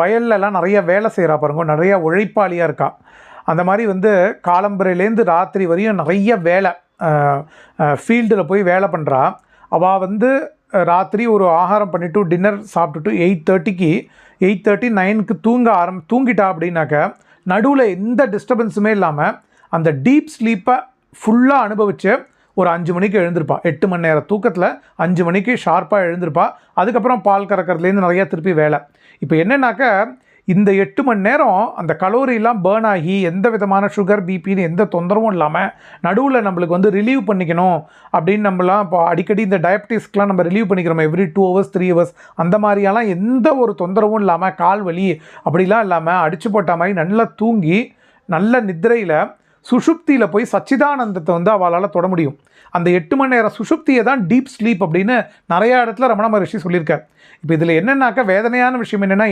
வயல்லலாம் நிறைய வேலை செய்கிறா பாருங்க, நிறைய உழைப்பாளியாக இருக்கா. அந்த மாதிரி வந்து காலம்பரையிலேருந்து ராத்திரி வரையும் நிறைய வேலை ஃபீல்டில் போய் வேலை பண்ணுறா. அவள் வந்து ராத்திரி ஒரு ஆகாரம் பண்ணிவிட்டு டின்னர் சாப்பிட்டுட்டு 8:30க்கு 8:30 9க்கு தூங்கிட்டா அப்படின்னாக்க நடுவில் எந்த டிஸ்டர்பன்ஸுமே இல்லாமல் அந்த டீப் ஸ்லீப்பை ஃபுல்லாக அனுபவித்து ஒரு 5 மணிக்கு எழுந்திருப்பா. 8 மணி நேரம் தூக்கத்தில் 5 மணிக்கு ஷார்ப்பாக எழுந்திருப்பா. அதுக்கப்புறம் பால் கறக்கிறதுலேருந்து நிறையா திருப்பி வேலை. இப்போ என்னன்னாக்க இந்த 8 மணி நேரம் அந்த கலோரியெலாம் பேர்ன் ஆகி எந்த விதமான சுகர் பிபின்னு எந்த தொந்தரவும் இல்லாமல் நடுவில் நம்மளுக்கு வந்து ரிலீவ் பண்ணிக்கணும் அப்படின்னு நம்மலாம் இப்போ அடிக்கடி இந்த டயபிட்டிஸ்க்கெலாம் நம்ம ரிலீவ் பண்ணிக்கிறோம் எவ்ரி 2 hours 3 hours அந்த மாதிரியெல்லாம் எந்த ஒரு தொந்தரவும் இல்லாமல் கால் வலி அப்படிலாம் இல்லாமல் அடிச்சு போட்ட மாதிரி நல்லா தூங்கி நல்ல நித்திரையில் சுஷுப்தியில் போய் சச்சிதானந்தத்தை வந்து அவளால் தொட முடியும். அந்த 8 மணி நேரம் சுஷுப்தியை தான் டீப் ஸ்லீப் அப்படின்னு நிறையா இடத்துல ரமண மகரிஷி சொல்லியிருக்கார். இப்போ இதில் என்னன்னாக்கா வேதனையான விஷயம் என்னென்னா